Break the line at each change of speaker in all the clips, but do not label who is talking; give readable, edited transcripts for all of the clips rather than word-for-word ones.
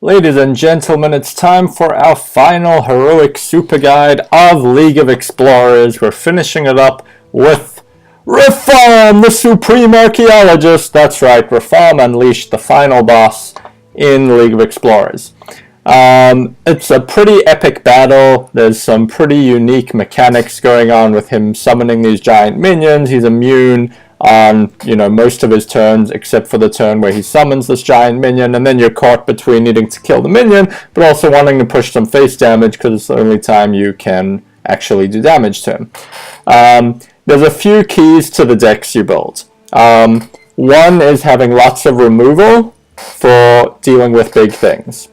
Ladies and gentlemen, it's time for our final heroic super guide of League of Explorers. We're finishing it up with Rafaam, the Supreme Archaeologist. That's right, Rafaam unleashed the final boss in League of Explorers. It's a pretty epic battle. There's some pretty unique mechanics going on with him summoning these giant minions. He's immune on most of his turns except for the turn where he summons this giant minion, and then you're caught between needing to kill the minion but also wanting to push some face damage because it's the only time you can actually do damage to him. There's a few keys to the decks you build. One is having lots of removal for dealing with big things.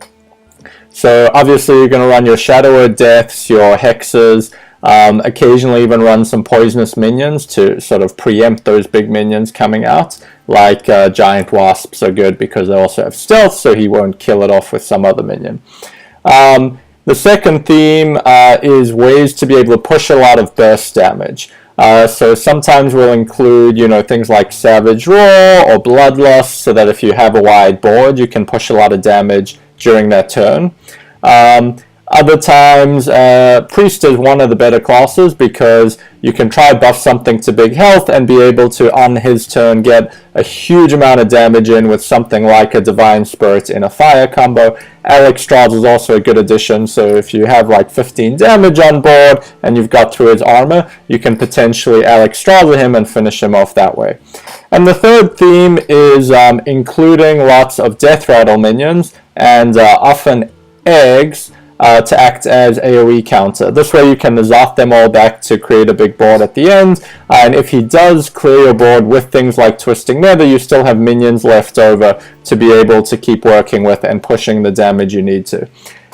So obviously you're going to run your Shadow of Deaths, your Hexes, occasionally even run some poisonous minions to sort of preempt those big minions coming out, like giant wasps are good because they also have stealth, so he won't kill it off with some other minion. The second theme is ways to be able to push a lot of burst damage. So sometimes we'll include things like Savage Roar or Bloodlust, so that if you have a wide board you can push a lot of damage during that turn. Other times, Priest is one of the better classes because you can try buff something to big health and be able to, on his turn, get a huge amount of damage in with something like a Divine Spirit in a fire combo. AqvCAo is also a good addition, so if you have like 15 damage on board and you've got through his armor, you can potentially AqvCAo him and finish him off that way. And the third theme is including lots of Death Rattle minions and often eggs to act as AoE counter. This way you can Nazoth them all back to create a big board at the end, and if he does clear your board with things like Twisting Nether, you still have minions left over to be able to keep working with and pushing the damage you need to.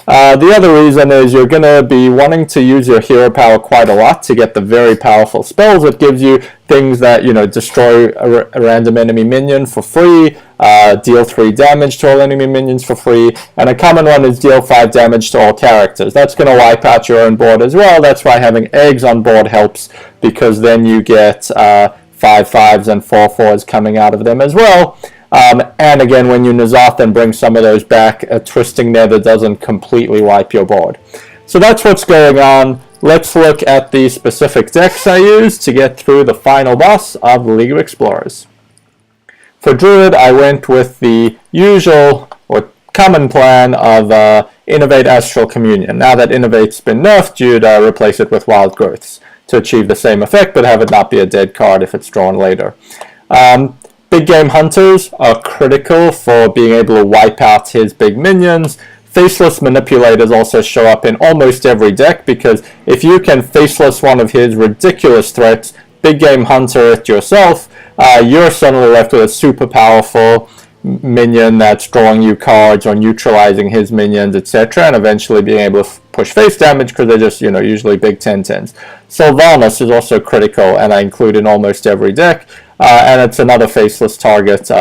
The other reason is you're going to be wanting to use your hero power quite a lot to get the very powerful spells. It gives you things that, destroy a random enemy minion for free, deal 3 damage to all enemy minions for free, and a common one is deal 5 damage to all characters. That's going to wipe out your own board as well. That's why having eggs on board helps, because then you get 5 5s and 4 4s coming out of them as well. And again, when you Nazoth and bring some of those back, a Twisting Nether doesn't completely wipe your board. So that's what's going on. Let's look at the specific decks I used to get through the final boss of League of Explorers. For Druid, I went with the usual or common plan of Innovate Astral Communion. Now that Innovate's been nerfed, you'd replace it with Wild Growths to achieve the same effect, but have it not be a dead card if it's drawn later. Big Game Hunters are critical for being able to wipe out his big minions. Faceless Manipulators also show up in almost every deck, because if you can Faceless one of his ridiculous threats, Big Game Hunter it yourself, you're suddenly left with a super powerful minion that's drawing you cards or neutralizing his minions, etc., and eventually being able to push face damage because they're just, usually big 10/10s. Sylvanas is also critical, and I include in almost every deck. And it's another faceless target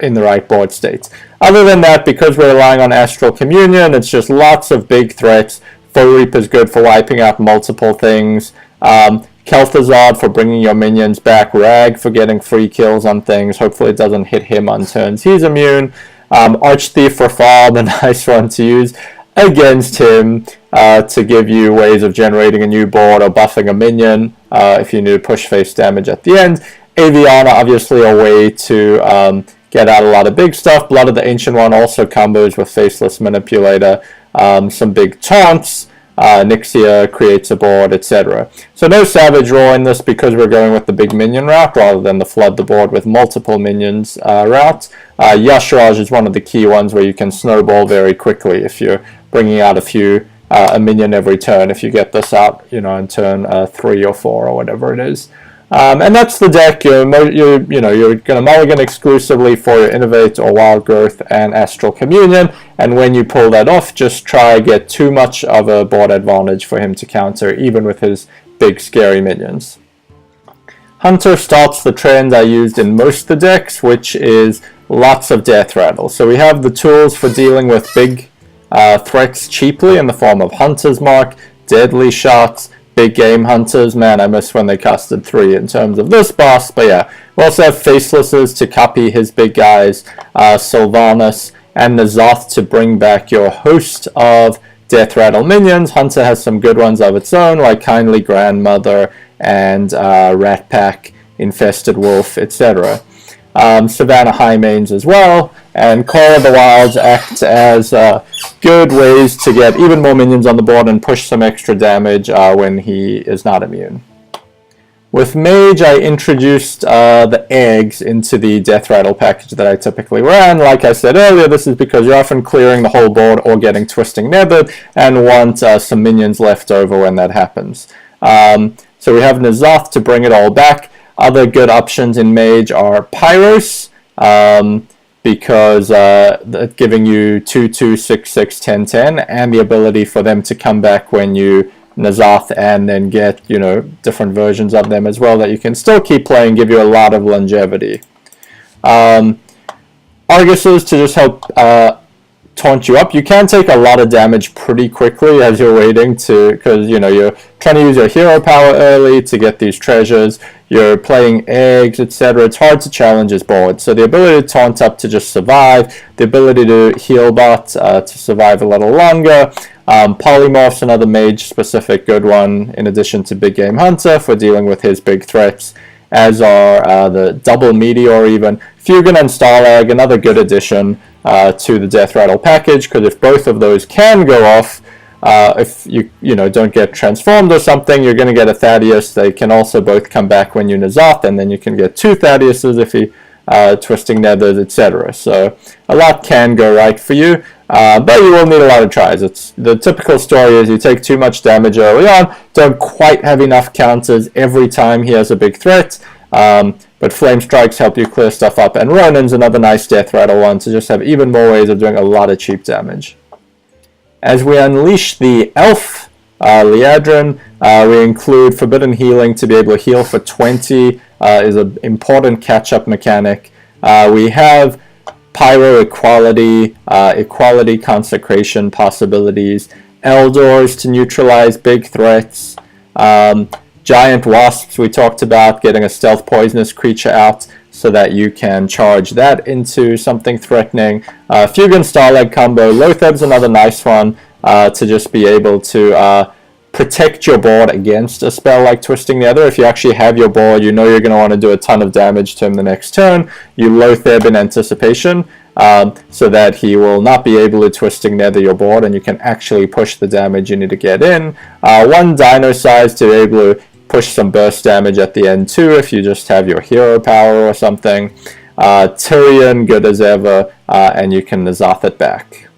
in the right board states. Other than that, because we're relying on Astral Communion, it's just lots of big threats. Foe Reap is good for wiping out multiple things. Kel'Thuzad for bringing your minions back. Rag for getting free kills on things. Hopefully it doesn't hit him on turns he's immune. Archthief Rafaam, a nice one to use against him to give you ways of generating a new board or buffing a minion if you need to push face damage at the end. Aviana, obviously a way to get out a lot of big stuff. Blood of the Ancient One also combos with Faceless Manipulator, some big taunts. Nixia creates a board, etc. So no Savage Roar in this because we're going with the big minion route rather than the flood the board with multiple minions route. Yasharaj is one of the key ones where you can snowball very quickly if you're bringing out a minion every turn. If you get this out, in turn 3 or 4 or whatever it is. And that's the deck. You're going to mulligan exclusively for your Innovate or Wild Growth and Astral Communion, and when you pull that off, just try get too much of a board advantage for him to counter, even with his big scary minions. Hunter starts the trend I used in most of the decks, which is lots of Death Rattle. So we have the tools for dealing with big threats cheaply in the form of Hunter's Mark, Deadly Shots, Big Game Hunters. Man, I miss when they casted 3 in terms of this boss, but yeah. We also have Facelesses to copy his big guys, Sylvanas, and N'Zoth to bring back your host of Death Rattle minions. Hunter has some good ones of its own, like Kindly Grandmother and Rat Pack, Infested Wolf, etc. Savannah High mains as well, and Call of the Wilds act as good ways to get even more minions on the board and push some extra damage when he is not immune. With Mage, I introduced the eggs into the Death Rattle package that I typically ran. Like I said earlier, this is because you're often clearing the whole board or getting Twisting Nethered and want some minions left over when that happens. So we have N'Zoth to bring it all back. Other good options in Mage are Pyros, because giving you 2/2, 6/6, 10/10, and the ability for them to come back when you N'Zoth and then get, you know, different versions of them as well that you can still keep playing, give you a lot of longevity. Arguses to just help taunt you up. You can take a lot of damage pretty quickly as you're waiting to, because, you know, you're trying to use your hero power early to get these treasures, you're playing eggs, etc. It's hard to challenge his board. So the ability to taunt up to just survive, the ability to heal bot to survive a little longer. Polymorph's another Mage specific good one, in addition to Big Game Hunter for dealing with his big threats, as are the Double Meteor even. Fugan and Starlag, another good addition to the Death Rattle package, because if both of those can go off, if you don't get transformed or something, you're going to get a Thaddeus. They can also both come back when you N'Zoth, and then you can get 2 Thaddeus's if he Twisting Nethers, etc. So a lot can go right for you, but you will need a lot of tries. It's the typical story is you take too much damage early on, don't quite have enough counters every time he has a big threat, but Flame Strikes help you clear stuff up, and Ronin's another nice Death Rattle one to just have even more ways of doing a lot of cheap damage. As we unleash the Elf Liadrin, we include Forbidden Healing to be able to heal for 20, is an important catch-up mechanic. We have Pyro Equality, Equality Consecration possibilities, Eldors to neutralize big threats, Giant Wasps we talked about, getting a stealth poisonous creature out so that you can charge that into something threatening. Fugan Starlag combo, Loatheb's another nice one to just be able to protect your board against a spell like Twisting Nether. If you actually have your board, you know you're going to want to do a ton of damage to him the next turn. You Loatheb in anticipation so that he will not be able to Twisting Nether your board, and you can actually push the damage you need to get in. 1 Dino Size to be able to push some burst damage at the end too if you just have your hero power or something. Tyrion, good as ever, and you can N'Zoth it back.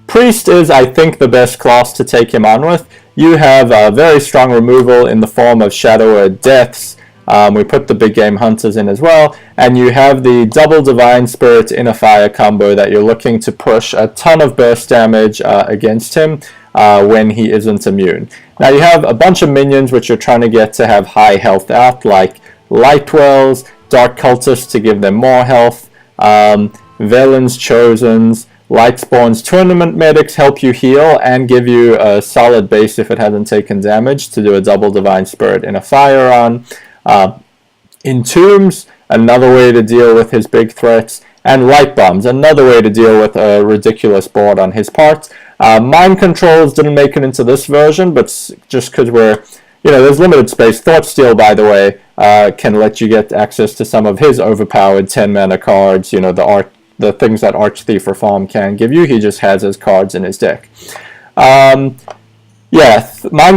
Priest is, I think, the best class to take him on with. You have very strong removal in the form of Shadow or Deaths. We put the Big Game Hunters in as well, and you have the double Divine Spirit Inner Fire combo that you're looking to push a ton of burst damage against him when he isn't immune. Now you have a bunch of minions which you're trying to get to have high health out, like Lightwells, Dark Cultists to give them more health, Velen's Chosens, Lightspawn's Tournament Medics help you heal and give you a solid base if it hasn't taken damage to do a double Divine Spirit Inner Fire on. Entombs, another way to deal with his big threats, and Light Bombs, another way to deal with a ridiculous board on his part. Mind Controls didn't make it into this version, but just because we're, there's limited space. Thoughtsteal, by the way, can let you get access to some of his overpowered 10 mana cards, the things that Archthief Rafaam can give you. He just has his cards in his deck. Mind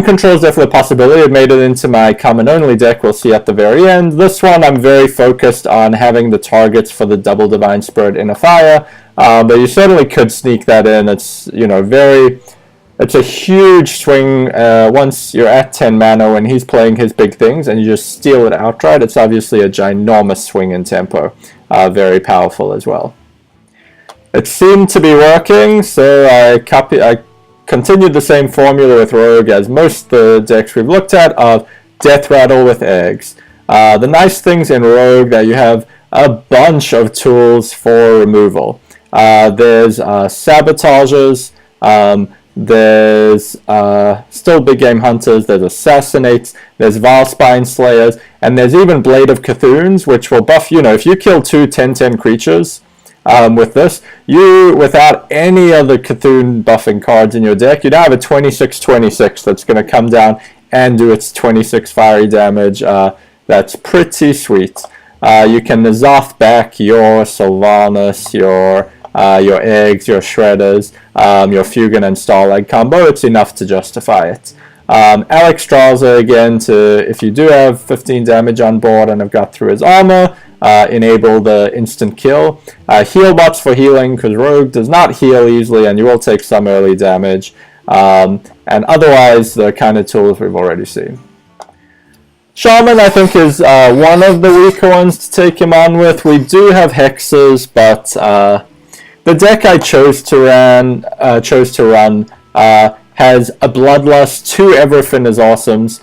Control is definitely a possibility. It made it into my common only deck. We'll see at the very end. This one, I'm very focused on having the targets for the double Divine Spirit Inner Fire, but you certainly could sneak that in. It's it's a huge swing once you're at 10 mana when he's playing his big things and you just steal it outright. It's obviously a ginormous swing in tempo. Very powerful as well. It seemed to be working, so I continued the same formula with Rogue as most of the decks we've looked at of Death Rattle with eggs. The nice things in Rogue that you have a bunch of tools for removal. There's Sabotages, there's still Big Game Hunters, there's Assassinates, there's Vilespine Slayers, and there's even Blade of Cthulhu's, which will buff, if you kill 2 10/10 creatures, with this, you, without any other Cthulhu buffing cards in your deck, you'd have a 26/26 that's going to come down and do its 26 fiery damage. That's pretty sweet. You can N'Zoth back your Sylvanas, your eggs, your shredders, your Fugan and Starlag combo. It's enough to justify it. AqvCAo again, if you do have 15 damage on board and have got through his armor, enable the instant kill. Heal bots for healing, because Rogue does not heal easily and you will take some early damage. And otherwise, the kind of tools we've already seen. Shaman, I think, is one of the weaker ones to take him on with. We do have hexes, but the deck I chose to run has a Bloodlust, 2 Everything is Awesomes.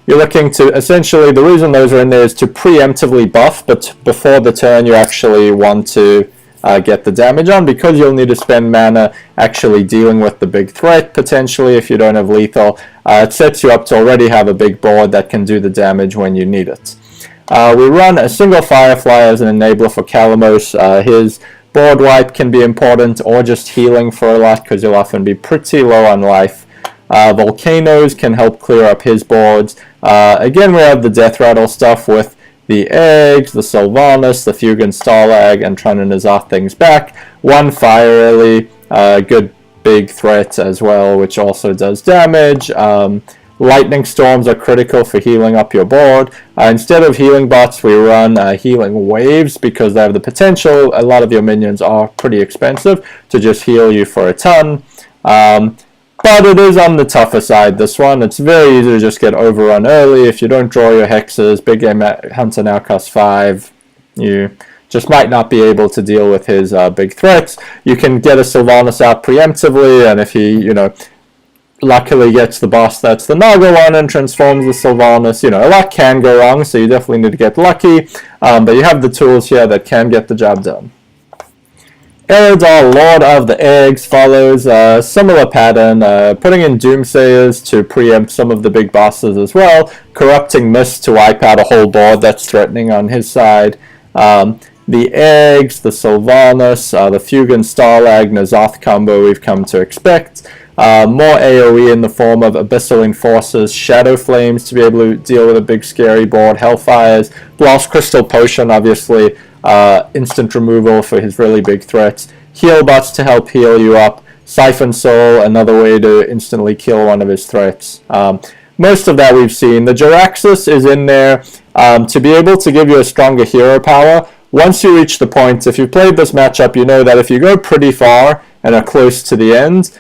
You're looking to, essentially, the reason those are in there is to preemptively buff, but before the turn you actually want to get the damage on, because you'll need to spend mana actually dealing with the big threat, potentially, if you don't have lethal. It sets you up to already have a big board that can do the damage when you need it. We run a single Firefly as an enabler for Calamos. His board wipe can be important, or just healing for a lot, because you'll often be pretty low on life. Volcanoes can help clear up his boards. Again, we have the Death Rattle stuff with the eggs, the Sylvanas, the Fugan Starlag, and trying to N'Zoth things back. 1 Fire Lily, good big threat as well, which also does damage. Lightning Storms are critical for healing up your board. Instead of healing bots, we run healing waves, because they have the potential, a lot of your minions are pretty expensive, to just heal you for a ton. But it is on the tougher side, this one. It's very easy to just get overrun early. If you don't draw your hexes, big game hunter now costs 5. You just might not be able to deal with his big threats. You can get a Sylvanas out preemptively, and if he, luckily gets the boss that's the Naga one and transforms the Sylvanas, a lot can go wrong, so you definitely need to get lucky. But you have the tools here that can get the job done. Eredar, Lord of the Eggs, follows a similar pattern, putting in Doomsayers to preempt some of the big bosses as well, Corrupting Mist to wipe out a whole board that's threatening on his side. The eggs, the Sylvanas, the Fugan Starlag, N'Zoth combo we've come to expect. More AoE in the form of Abyssal Enforcers, Shadow Flames to be able to deal with a big scary board, Hellfires, Blast Crystal Potion, obviously, instant removal for his really big threats, Heal Bots to help heal you up, Siphon Soul, another way to instantly kill one of his threats. Most of that we've seen. The Jaraxxus is in there to be able to give you a stronger hero power. Once you reach the point, if you've played this matchup, you know that if you go pretty far and are close to the end,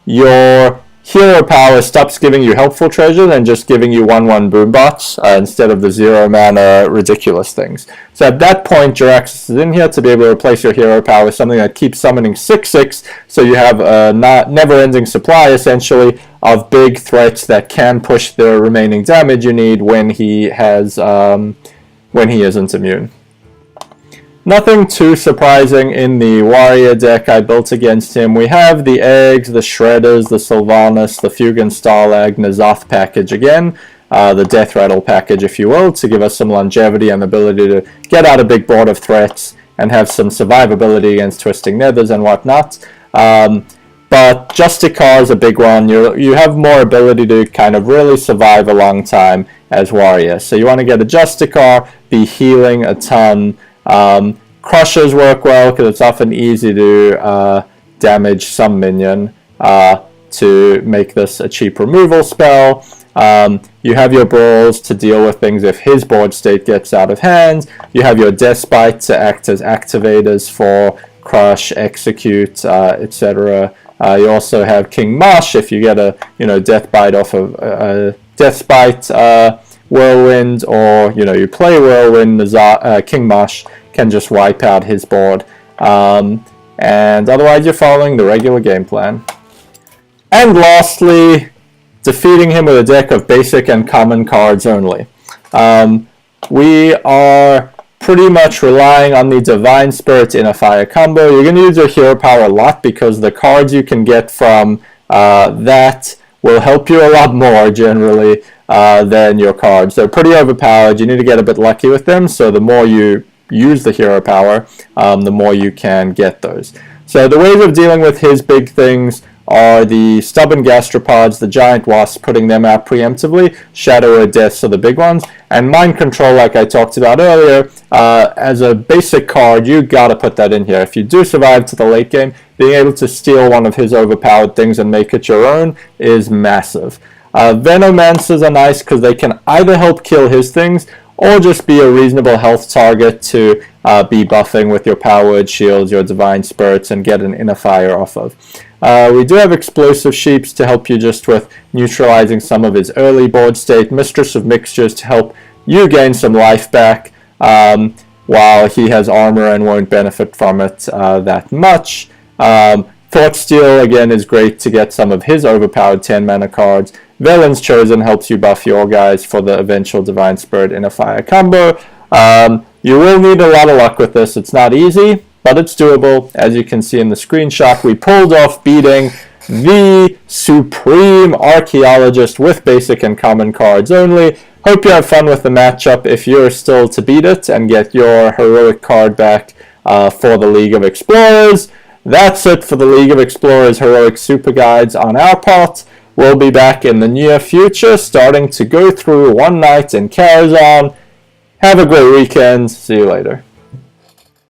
your hero power stops giving you helpful treasures and just giving you 1/1 boom bots instead of the 0 mana ridiculous things. So at that point, Jaraxxus is in here to be able to replace your hero power with something that keeps summoning 6/6, so you have a never-ending supply, essentially, of big threats that can push the remaining damage you need when he isn't immune. Nothing too surprising in the warrior deck I built against him. We have the eggs, the shredders, the Sylvanas, the Fugan Starlag, N'Zoth package again, the Death Rattle package, if you will, to give us some longevity and ability to get out a big board of threats and have some survivability against Twisting Nethers and whatnot. But Justicar is a big one. You have more ability to kind of really survive a long time as warrior. So you want to get a Justicar, be healing a ton. Crushers work well because it's often easy to damage some minion to make this a cheap removal spell. You have your Brawls to deal with things if his board state gets out of hand. You have your Despite to act as activators for Crush, Execute, etc. You also have King Mosh if you get a Deathbite off of Deathbite Whirlwind, or you play Whirlwind. King Mosh can just wipe out his board, and otherwise you're following the regular game plan. And lastly, defeating him with a deck of basic and common cards only. We are pretty much relying on the Divine Spirit in a fire combo. You're going to use your hero power a lot because the cards you can get from that will help you a lot more generally than your cards. They're pretty overpowered. You need to get a bit lucky with them, so the more you use the hero power, the more you can get those. So the ways of dealing with his big things are the stubborn gastropods, the giant wasps, putting them out preemptively, shadow or deaths are the big ones, and mind control, like I talked about earlier, as a basic card, you gotta put that in here. If you do survive to the late game, being able to steal one of his overpowered things and make it your own is massive. Venomancers are nice because they can either help kill his things or just be a reasonable health target to be buffing with your power word shields, your divine spirits, and get an inner fire off of. We do have explosive sheeps to help you just with neutralizing some of his early board state, mistress of mixtures to help you gain some life back, while he has armor and won't benefit from it that much. Thoughtsteal again is great to get some of his overpowered 10 mana cards. Velen's Chosen helps you buff your guys for the eventual Divine Spirit Inner Fire combo. You will need a lot of luck with this. It's not easy, but it's doable. As you can see in the screenshot, we pulled off beating the Supreme Archaeologist with basic and common cards only. Hope you have fun with the matchup if you're still to beat it and get your heroic card back for the League of Explorers. That's it for the League of Explorers Heroic Super Guides on our part. We'll be back in the near future, starting to go through One Night in Karazhan. Have a great weekend. See you later.